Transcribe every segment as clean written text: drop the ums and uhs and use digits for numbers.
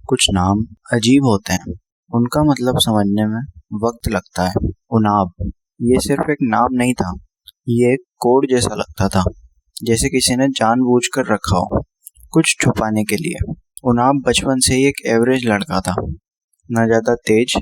कुछ नाम अजीब होते हैं। उनका मतलब समझने में वक्त लगता है। उनाब ये सिर्फ एक नाम नहीं था, ये एक कोड जैसा लगता था, जैसे किसी ने जानबूझकर रखा हो कुछ छुपाने के लिए। उनाब बचपन से ही एक एवरेज लड़का था, ना ज़्यादा तेज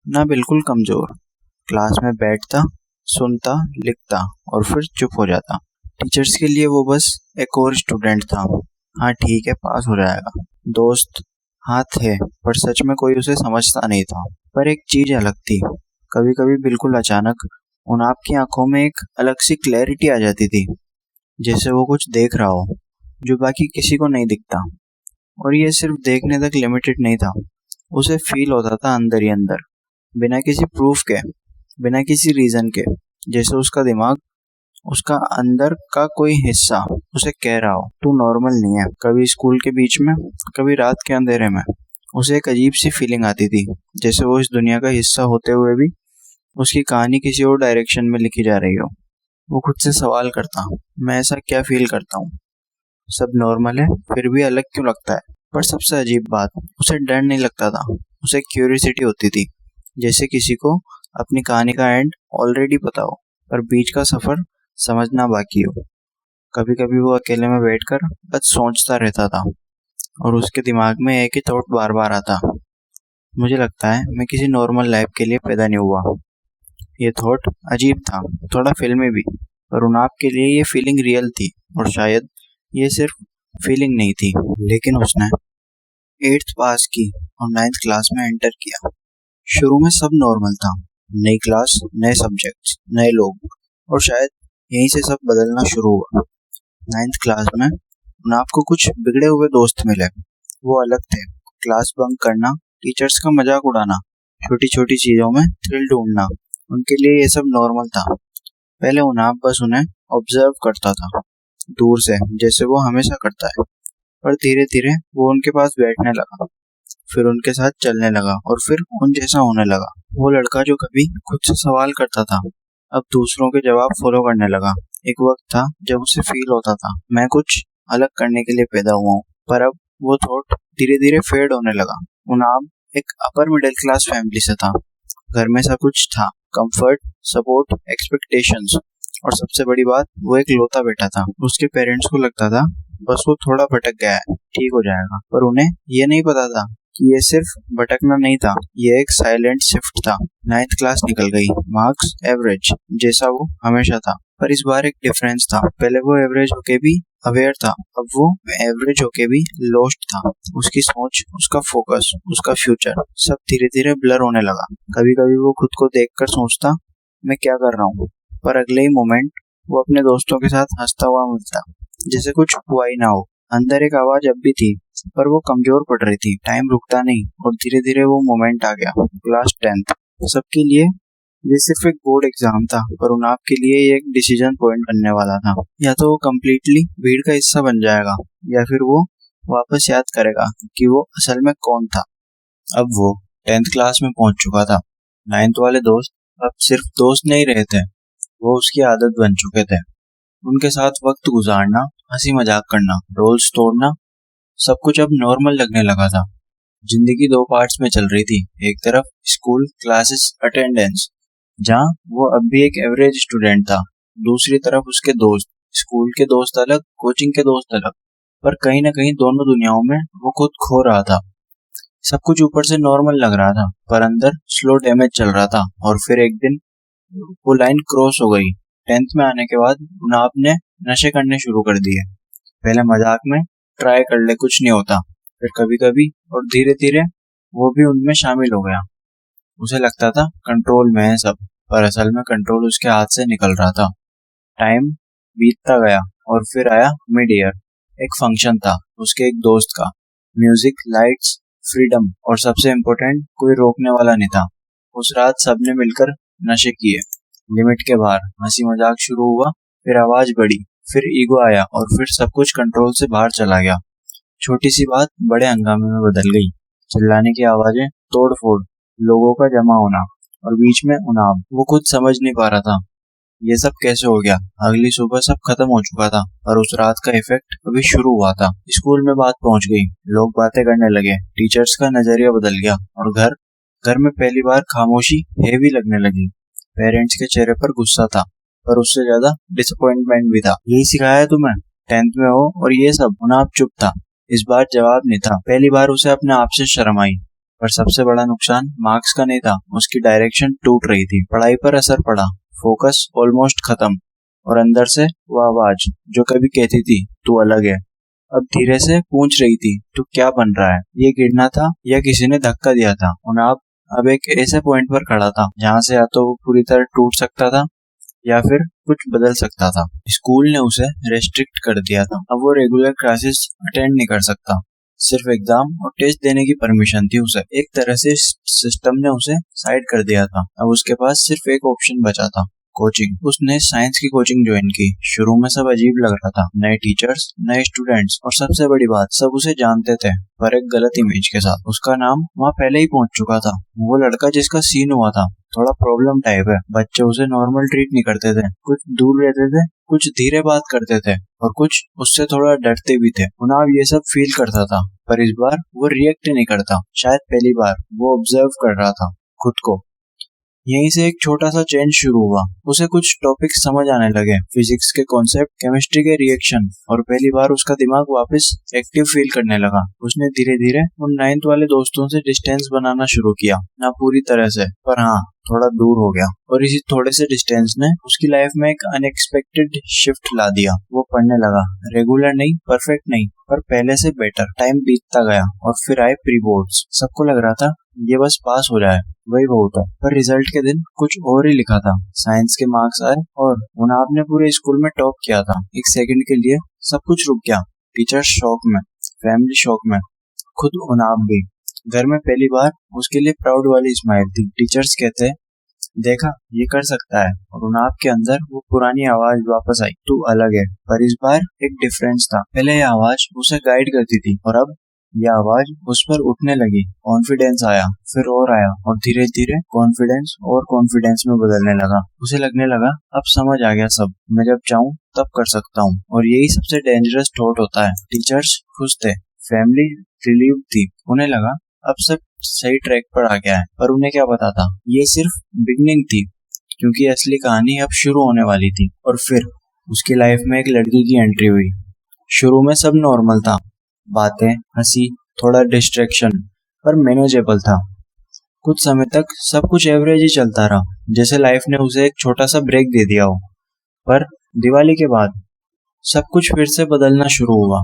ना बिल्कुल कमज़ोर। क्लास में बैठता, सुनता, लिखता और फिर चुप हो जाता। टीचर्स के लिए वो बस एक और स्टूडेंट था। हाँ ठीक है, पास हो जाएगा। दोस्त हाँ थे, पर सच में कोई उसे समझता नहीं था। पर एक चीज अलग थी, कभी कभी बिल्कुल अचानक उन आपकी आंखों में एक अलग सी क्लैरिटी आ जाती थी, जैसे वो कुछ देख रहा हो जो बाकी किसी को नहीं दिखता। और ये सिर्फ देखने तक लिमिटेड नहीं था, उसे फील होता था अंदर ही अंदर, बिना किसी प्रूफ के, बिना किसी रीजन के। जैसे उसका दिमाग, उसका अंदर का कोई हिस्सा उसे कह रहा हो तू नॉर्मल नहीं है। कभी स्कूल के बीच में, कभी रात के अंधेरे में उसे एक अजीब सी फीलिंग आती थी, जैसे वो इस दुनिया का हिस्सा होते हुए भी उसकी कहानी किसी और डायरेक्शन में लिखी जा रही हो। वो खुद से सवाल करता, मैं ऐसा क्या फील करता हूँ, सब नॉर्मल है फिर भी अलग क्यों लगता है। पर सबसे अजीब बात, उसे डर नहीं लगता था, उसे क्यूरियोसिटी होती थी, जैसे किसी को अपनी कहानी का एंड ऑलरेडी पता हो पर बीच का सफर समझना बाकी हो। कभी कभी वो अकेले में बैठकर बस सोचता रहता था और उसके दिमाग में एक ही थॉट बार बार आता, मुझे लगता है मैं किसी नॉर्मल लाइफ के लिए पैदा नहीं हुआ। ये थॉट अजीब था, थोड़ा फिल्मी भी, पर उन आपके लिए ये फीलिंग रियल थी। और शायद ये सिर्फ फीलिंग नहीं थी। लेकिन उसने 8th पास की और 9th क्लास में एंटर किया। शुरू में सब नॉर्मल था, नई क्लास, नए सब्जेक्ट्स, नए लोग, और शायद यहीं से सब बदलना शुरू हुआ। 9th क्लास में उन आपको कुछ बिगड़े हुए दोस्त मिले। वो अलग थे, क्लास बंक करना, टीचर्स का मजाक उड़ाना, छोटी छोटी चीजों में थ्रिल ढूंढना, उनके लिए ये सब नॉर्मल था। पहले उन आप बस उन्हें ऑब्जर्व करता था, दूर से, जैसे वो हमेशा करता है। पर धीरे धीरे वो उनके पास बैठने लगा, फिर उनके साथ चलने लगा और फिर उन जैसा होने लगा। वो लड़का जो कभी खुद से सवाल करता था, अब दूसरों के जवाब फॉलो करने लगा। एक वक्त था जब उसे फील होता था मैं कुछ अलग करने के लिए पैदा हुआ हूँ, पर अब वो थॉट धीरे धीरे फेड होने लगा। उनाब एक अपर मिडिल क्लास फैमिली से था, घर में सब कुछ था, कंफर्ट, सपोर्ट, एक्सपेक्टेशंस, और सबसे बड़ी बात, वो एक लौता बेटा था। उसके पेरेंट्स को लगता था बस वो थोड़ा भटक गया है, ठीक हो जाएगा। पर उन्हें ये नहीं पता था कि ये सिर्फ भटकना नहीं था, ये एक साइलेंट शिफ्ट था। 9th क्लास निकल गई, मार्क्स एवरेज, जैसा वो हमेशा था। पर इस बार एक डिफरेंस था, पहले वो एवरेज होके भी अवेयर था, अब वो एवरेज होके भी लॉस्ट था। उसकी सोच, उसका फोकस, उसका फ्यूचर, सब धीरे धीरे ब्लर होने लगा। कभी कभी वो खुद को देखकर सोचता, मैं क्या कर रहा हूँ, पर अगले ही मोमेंट वो अपने दोस्तों के साथ हंसता हुआ मिलता, जैसे कुछ हुआ ही ना हो। अंदर एक आवाज अब भी थी, पर वो कमजोर पड़ रही थी। टाइम रुकता नहीं और धीरे धीरे वो मोमेंट आ गया। क्लास 10th सबके लिए ये सिर्फ एक बोर्ड एग्जाम था, पर उन आपके लिए ये एक डिसीजन पॉइंट बनने वाला था। या तो वो कम्प्लीटली भीड़ का हिस्सा बन जाएगा, या फिर वो वापस याद करेगा कि वो असल में कौन था। अब वो 10th क्लास में पहुंच चुका था। 9th वाले दोस्त अब सिर्फ दोस्त नहीं रहे थे, वो उसकी आदत बन चुके थे। उनके साथ वक्त गुजारना, हंसी मजाक करना, रोल्स तोड़ना, सब कुछ अब नॉर्मल लगने लगा था। जिंदगी दो पार्ट्स में चल रही थी, एक तरफ स्कूल क्लासेस अटेंडेंस, जहाँ वो अब भी एक एवरेज स्टूडेंट था, दूसरी तरफ उसके दोस्त, स्कूल के दोस्त अलग, कोचिंग के दोस्त अलग, पर कहीं ना कहीं दोनों दुनियाओं में वो खुद खो रहा था। सब कुछ ऊपर से नॉर्मल लग रहा था, पर अंदर स्लो डैमेज चल रहा था। और फिर एक दिन वो लाइन क्रॉस हो गई। 10th में आने के बाद उनाब ने नशे करने शुरू कर दिए। पहले मजाक में, ट्राई कर ले कुछ नहीं होता, फिर कभी कभी, और धीरे धीरे वो भी उनमें शामिल हो गया। उसे लगता था कंट्रोल में है सब, पर असल में कंट्रोल उसके हाथ से निकल रहा था। टाइम बीतता गया और फिर आया मिड ईयर। एक फंक्शन था उसके एक दोस्त का, म्यूजिक, लाइट्स, फ्रीडम, और सबसे इम्पोर्टेंट, कोई रोकने वाला नहीं था। उस रात सबने मिलकर नशे किए, लिमिट के बाहर। हंसी मजाक शुरू हुआ, फिर आवाज बढ़ी, फिर ईगो आया, और फिर सब कुछ कंट्रोल से बाहर चला गया। छोटी सी बात बड़े हंगामे में बदल गई। चिल्लाने की आवाजें, तोड़ फोड़, लोगों का जमा होना, और बीच में उनाब। वो खुद समझ नहीं पा रहा था ये सब कैसे हो गया। अगली सुबह सब खत्म हो चुका था और उस रात का इफेक्ट अभी शुरू हुआ था। स्कूल में बात पहुंच गई, लोग बातें करने लगे, टीचर्स का नजरिया बदल गया और घर में पहली बार खामोशी हेवी लगने लगी। पेरेंट्स के चेहरे पर गुस्सा था, पर उससे ज्यादा डिसअपॉइंटमेंट भी था। यही सिखाया है तुम्हें, 10th में हो और ये सब। मुनाफ चुप था। इस बार जवाब नहीं था। पहली बार उसे अपने आप से शर्म आई। पर सबसे बड़ा नुकसान मार्क्स का नहीं था, उसकी डायरेक्शन टूट रही थी। पढ़ाई पर असर पड़ा, फोकस ऑलमोस्ट खत्म, और अंदर से वो आवाज जो कभी कहती थी तू अलग है, अब धीरे से पूछ रही थी तू क्या बन रहा है। ये गिरना था या किसी ने धक्का दिया था। उनाब अब एक ऐसे पॉइंट पर खड़ा था जहाँ से या तो वो पूरी तरह टूट सकता था या फिर कुछ बदल सकता था। स्कूल ने उसे रेस्ट्रिक्ट कर दिया था। अब वो रेगुलर क्लासेस अटेंड नहीं कर सकता, सिर्फ एग्जाम और टेस्ट देने की परमिशन थी उसे। एक तरह से सिस्टम ने उसे साइड कर दिया था। अब उसके पास सिर्फ एक ऑप्शन बचा था, कोचिंग। उसने साइंस की कोचिंग ज्वाइन की। शुरू में सब अजीब लग रहा था, नए टीचर्स, नए स्टूडेंट्स, और सबसे बड़ी बात, सब उसे जानते थे पर एक गलत इमेज के साथ। उसका नाम वहाँ पहले ही पहुंच चुका था। वो लड़का जिसका सीन हुआ था थोड़ा प्रॉब्लम टाइप है। बच्चे उसे नॉर्मल ट्रीट नहीं करते थे, कुछ दूर रहते थे, कुछ धीरे बात करते थे और कुछ उससे थोड़ा डरते भी थे। उनाव ये सब फील करता था, पर इस बार वो रिएक्ट नहीं करता। शायद पहली बार वो ऑब्जर्व कर रहा था खुद को। यहीं से एक छोटा सा चेंज शुरू हुआ। उसे कुछ टॉपिक्स समझ आने लगे, फिजिक्स के कॉन्सेप्ट, केमिस्ट्री के रिएक्शन, और पहली बार उसका दिमाग वापस एक्टिव फील करने लगा। उसने धीरे धीरे उन 9th वाले दोस्तों से डिस्टेंस बनाना शुरू किया, ना पूरी तरह से, पर हाँ थोड़ा दूर हो गया। और इसी थोड़े से डिस्टेंस ने उसकी लाइफ में एक अनएक्सपेक्टेड शिफ्ट ला दिया। वो पढ़ने लगा, रेगुलर नहीं, परफेक्ट नहीं, पर पहले से बेटर। टाइम बीतता गया और फिर आए प्री बोर्ड्स। सबको लग रहा था ये बस पास हो जाए, वही बहुत है। पर रिजल्ट के दिन कुछ और ही लिखा था। साइंस के मार्क्स आए और उनाब ने पूरे स्कूल में टॉप किया था। एक सेकंड के लिए सब कुछ रुक गया। टीचर्स शॉक में, फैमिली शॉक में, खुद उनाब भी। घर में पहली बार उसके लिए प्राउड वाली स्माइल थी। टीचर्स कहते देखा ये कर सकता है, और उनाब के अंदर वो पुरानी आवाज वापस आई, तू अलग है। पर इस बार एक डिफरेंस था। पहले ये आवाज उसे गाइड करती थी और अब यह आवाज उस पर उठने लगी। कॉन्फिडेंस आया, फिर और आया, और धीरे धीरे कॉन्फिडेंस और कॉन्फिडेंस में बदलने लगा। उसे लगने लगा अब समझ आ गया सब, मैं जब चाहूँ तब कर सकता हूँ। और यही सबसे डेंजरस थॉट होता है। टीचर्स खुश थे, फैमिली रिलीव थी, उन्हें लगा अब सब सही ट्रैक पर आ गया है। पर उन्हें क्या पता था ये सिर्फ बिगनिंग थी, क्योंकि असली कहानी अब शुरू होने वाली थी। और फिर उसकी लाइफ में एक लड़की की एंट्री हुई। शुरू में सब नॉर्मल था, बातें, हंसी, थोड़ा डिस्ट्रैक्शन, पर मैनेजेबल था। कुछ समय तक सब कुछ एवरेज ही चलता रहा, जैसे लाइफ ने उसे एक छोटा सा ब्रेक दे दिया हो। पर दिवाली के बाद सब कुछ फिर से बदलना शुरू हुआ।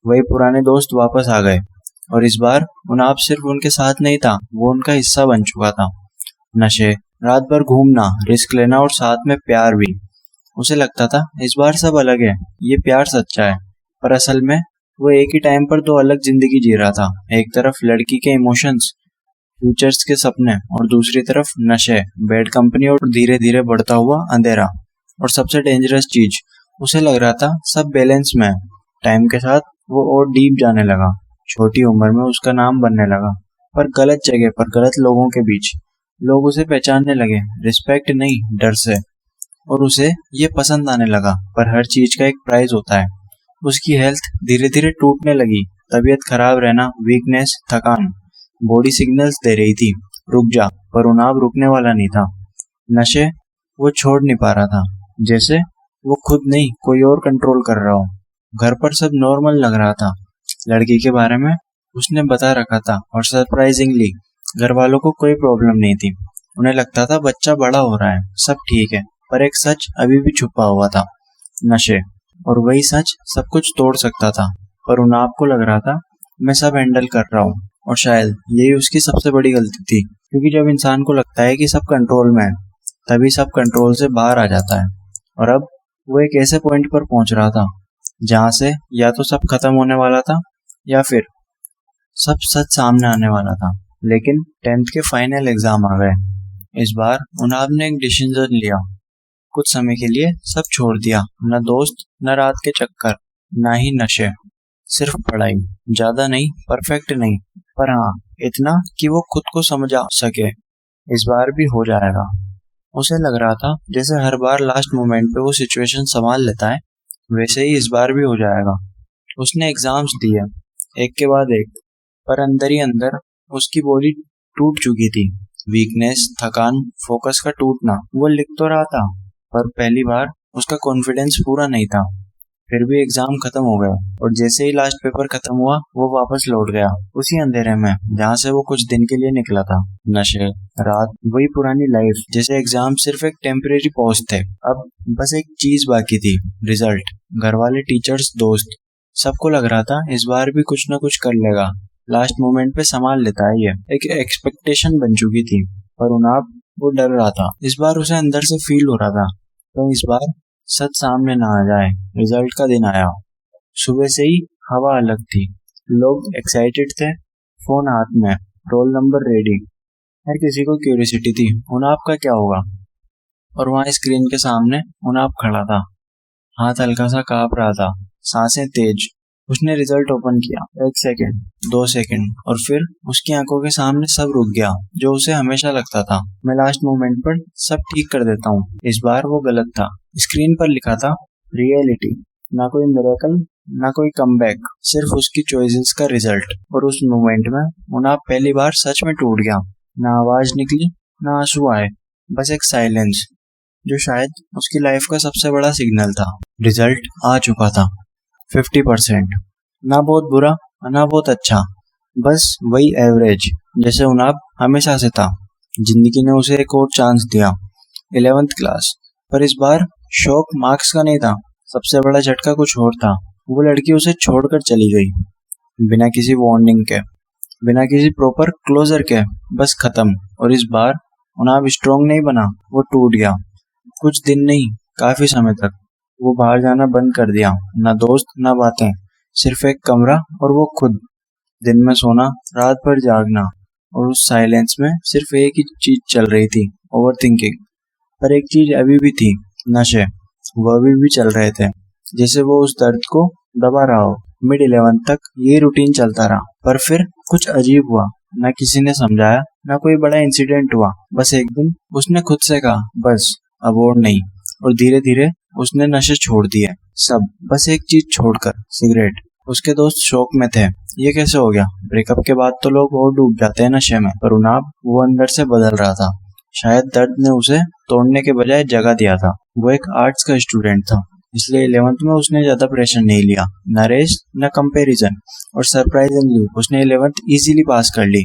वही पुराने दोस्त वापस आ गए, और इस बार उनाब सिर्फ उनके साथ नहीं था, वो उनका हिस्सा बन चुका था। नशे, रात भर घूमना, रिस्क लेना, और साथ में प्यार भी। उसे लगता था इस बार सब अलग है, ये प्यार सच्चा है। पर असल में वो एक ही टाइम पर दो अलग जिंदगी जी रहा था। एक तरफ लड़की के इमोशंस, फ्यूचर्स के सपने, और दूसरी तरफ नशे, बैड कंपनी, और धीरे धीरे बढ़ता हुआ अंधेरा। और सबसे डेंजरस चीज, उसे लग रहा था सब बैलेंस में। टाइम के साथ वो और डीप जाने लगा। छोटी उम्र में उसका नाम बनने लगा, पर गलत जगह पर, गलत लोगों के बीच। लोग उसे पहचानने लगे, रिस्पेक्ट नहीं, डर से। और उसे ये पसंद आने लगा, पर हर चीज का एक प्राइस होता है। उसकी हेल्थ धीरे धीरे टूटने लगी, तबीयत खराब रहना, वीकनेस, थकान। बॉडी सिग्नल्स दे रही थी रुक जा, पर उनाब रुकने वाला नहीं था। नशे वो छोड़ नहीं पा रहा था, जैसे वो खुद नहीं कोई और कंट्रोल कर रहा हो। घर पर सब नॉर्मल लग रहा था। लड़की के बारे में उसने बता रखा था, और सरप्राइजिंगली घर वालों को कोई प्रॉब्लम नहीं थी। उन्हें लगता था बच्चा बड़ा हो रहा है, सब ठीक है। पर एक सच अभी भी छुपा हुआ था, नशे। और वही सच सब कुछ तोड़ सकता था। पर उनाब को लग रहा था मैं सब हैंडल कर रहा हूँ, और शायद यही उसकी सबसे बड़ी गलती थी। क्योंकि जब इंसान को लगता है कि सब कंट्रोल में है, तभी सब कंट्रोल से बाहर आ जाता है। और अब वो एक ऐसे पॉइंट पर पहुंच रहा था जहां से या तो सब खत्म होने वाला था या फिर सब सच सामने आने वाला था। लेकिन 10th के फाइनल एग्जाम आ गए। इस बार उनाब ने एक डिसीजन लिया। कुछ समय के लिए सब छोड़ दिया, न दोस्त, न रात के चक्कर, न ही नशे, सिर्फ पढ़ाई। ज्यादा नहीं, परफेक्ट नहीं, पर हाँ इतना कि वो खुद को समझा सके। इस बार भी हो जाएगा। उसे लग रहा था जैसे हर बार लास्ट मोमेंट पे वो सिचुएशन संभाल लेता है, वैसे ही इस बार भी हो जाएगा। उसने एग्जाम्स दिए, एक के बाद एक, पर अंदर ही अंदर उसकी बॉडी टूट चुकी थी। वीकनेस, थकान, फोकस का टूटना। वो लिख तो रहा था, पर पहली बार उसका कॉन्फिडेंस पूरा नहीं था। फिर भी एग्जाम खत्म हो गया और जैसे ही लास्ट पेपर खत्म हुआ वो वापस लौट गया उसी अंधेरे में जहाँ से वो कुछ दिन के लिए निकला था। नशे, रात, वही पुरानी लाइफ। जैसे एग्जाम सिर्फ एक टेम्परेरी पॉज थे। अब बस एक चीज बाकी थी, रिजल्ट। घर वाले, टीचर्स, दोस्त, सबको लग रहा था इस बार भी कुछ ना कुछ कर लेगा, लास्ट मोमेंट पे संभाल लेता है ये। एक एक्सपेक्टेशन बन चुकी थी, पर उनाब वो डर रहा था। इस बार उसे अंदर से फील हो रहा था तो इस बार सच सामने ना आ जाए। रिजल्ट का दिन आया। सुबह से ही हवा अलग थी, लोग एक्साइटेड थे, फोन हाथ में, रोल नंबर रेडी। हर किसी को क्यूरियोसिटी थी उनाब का क्या होगा। और वहाँ स्क्रीन के सामने उनाब खड़ा था, हाथ हल्का सा कांप रहा था, सांसें तेज। उसने रिजल्ट ओपन किया। 1 सेकेंड, 2 सेकेंड, और फिर उसकी आंखों के सामने सब रुक गया जो उसे हमेशा लगता था, मैं लास्ट मोमेंट पर सब ठीक कर देता हूँ। इस बार वो गलत था। स्क्रीन पर लिखा था रियलिटी। ना कोई मिरेकल, ना कोई कमबैक, सिर्फ उसकी चॉइसेस का रिजल्ट। और उस मोमेंट में मुनाफ पहली बार सच में टूट गया। ना आवाज निकली, ना आंसू आए, बस एक साइलेंस जो शायद उसकी लाइफ का सबसे बड़ा सिग्नल था। रिजल्ट आ चुका था, 50%। ना बहुत बुरा, ना बहुत अच्छा, बस वही एवरेज जैसे उनाब हमेशा से था। जिंदगी ने उसे एक और चांस दिया, 11th क्लास। पर इस बार शौक मार्क्स का नहीं था, सबसे बड़ा झटका कुछ और था। वो लड़की उसे छोड़कर चली गई, बिना किसी वार्निंग के, बिना किसी प्रॉपर क्लोजर के, बस खत्म। और इस बार उनाब स्ट्रॉन्ग नहीं बना, वो टूट गया। कुछ दिन नहीं, काफी समय तक वो बाहर जाना बंद कर दिया। ना दोस्त, ना बातें, सिर्फ एक कमरा और वो खुद। दिन में सोना, रात भर जागना, और उस साइलेंस में सिर्फ एक ही चीज चल रही थी, ओवर थिंकिंग। पर एक चीज अभी भी थी, नशे। वो अभी भी चल रहे थे, जैसे वो उस दर्द को दबा रहा हो। मिड 11 तक ये रूटीन चलता रहा, पर फिर कुछ अजीब हुआ। ना किसी ने समझाया, ना कोई बड़ा इंसिडेंट हुआ। बस एक दिन उसने खुद से कहा, बस अब और नहीं। और धीरे धीरे उसने नशे छोड़ दिए, सब, बस एक चीज छोड़कर, सिगरेट। उसके दोस्त शौक में थे, ये कैसे हो गया। ब्रेकअप के बाद तो लोग और डूब जाते हैं नशे में, पर उनाब वो अंदर से बदल रहा था। शायद दर्द ने उसे तोड़ने के बजाय जगह दिया था। वो एक आर्ट्स का स्टूडेंट था, इसलिए 11th में उसने ज्यादा प्रेशर नहीं लिया, न रेस, न कंपैरिजन। और सरप्राइजिंगली उसने 11th इजीली पास कर ली।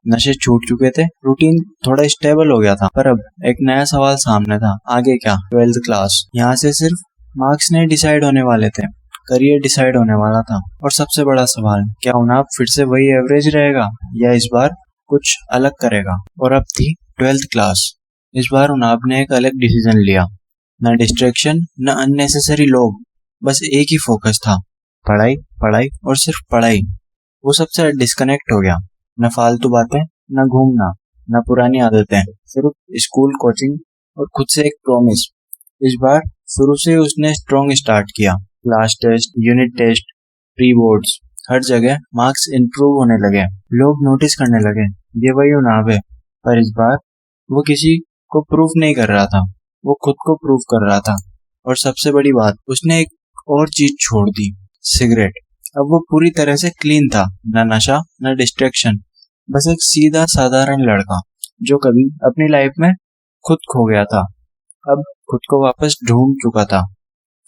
नशे छूट चुके थे, रूटीन थोड़ा स्टेबल हो गया था। पर अब एक नया सवाल सामने था, आगे क्या। 12th क्लास, यहाँ से सिर्फ मार्क्स नहीं डिसाइड होने वाले थे, करियर डिसाइड होने वाला था। और सबसे बड़ा सवाल, क्या उनाब फिर से वही एवरेज रहेगा या इस बार कुछ अलग करेगा। और अब थी 12th क्लास। इस बार उनाब ने एक अलग डिसीजन लिया, न डिस्ट्रैक्शन, न अननेसेसरी लोग, बस एक ही फोकस था, पढ़ाई, पढ़ाई और सिर्फ पढ़ाई। वो सबसे डिस्कनेक्ट हो गया, न फालतू बातें, न घूमना, न पुरानी आदतें, सिर्फ स्कूल, कोचिंग और खुद से एक प्रॉमिस। इस बार शुरू से उसने स्ट्रॉन्ग स्टार्ट किया। Class test, unit test, pre boards, हर जगह मार्क्स इंप्रूव होने लगे। लोग नोटिस करने लगे, ये वही उनाब है। पर इस बार वो किसी को प्रूफ नहीं कर रहा था, वो खुद को प्रूव कर रहा था। और सबसे बड़ी बात, उसने एक और चीज छोड़ दी, सिगरेट। अब वो पूरी तरह से क्लीन था, न नशा, न डिस्ट्रैक्शन, बस एक सीधा साधारण लड़का जो कभी अपनी लाइफ में खुद खो गया था, अब खुद को वापस ढूंढ चुका था।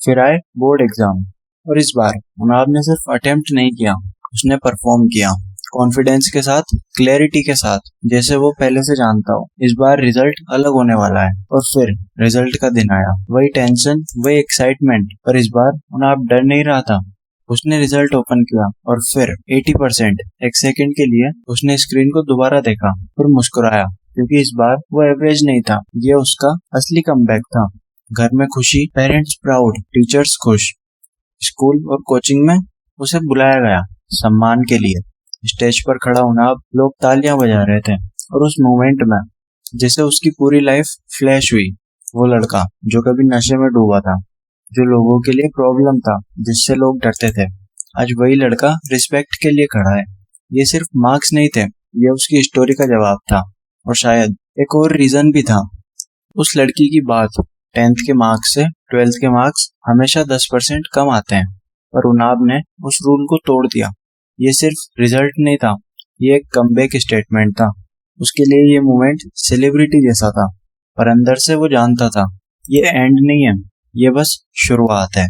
फिर आए बोर्ड एग्जाम, और इस बार मुनाब ने सिर्फ अटेम्प्ट नहीं किया, उसने परफॉर्म किया, कॉन्फिडेंस के साथ, क्लैरिटी के साथ, जैसे वो पहले से जानता हो। इस बार रिजल्ट अलग होने वाला है। और फिर रिजल्ट का दिन आया, वही टेंशन, वही एक्साइटमेंट, पर इस बार मुनाब डर नहीं रहा था। उसने रिजल्ट ओपन किया और फिर 80%। 1 सेकेंड के लिए उसने स्क्रीन को दोबारा देखा, फिर मुस्कुराया, क्योंकि इस बार वो एवरेज नहीं था, ये उसका असली कमबैक था। घर में खुशी, पेरेंट्स प्राउड, टीचर्स खुश। स्कूल और कोचिंग में उसे बुलाया गया, सम्मान के लिए। स्टेज पर खड़ा होना, लोग तालियां बजा रहे थे। और उस मोमेंट में जैसे उसकी पूरी लाइफ फ्लैश हुई। वो लड़का जो कभी नशे में डूबा था, जो लोगों के लिए प्रॉब्लम था, जिससे लोग डरते थे, आज वही लड़का रिस्पेक्ट के लिए खड़ा है। ये सिर्फ मार्क्स नहीं थे, ये उसकी स्टोरी का जवाब था। और शायद एक और रीजन भी था, उस लड़की की बात। 10th के मार्क्स से 12th के मार्क्स हमेशा 10% कम आते हैं, पर उनाब ने उस रूल को तोड़ दिया। ये सिर्फ रिजल्ट नहीं था, ये एक कमबैक स्टेटमेंट था। उसके लिए ये मोमेंट सेलिब्रिटी जैसा था, पर अंदर से वो जानता था ये एंड नहीं है, ये बस शुरुआत है।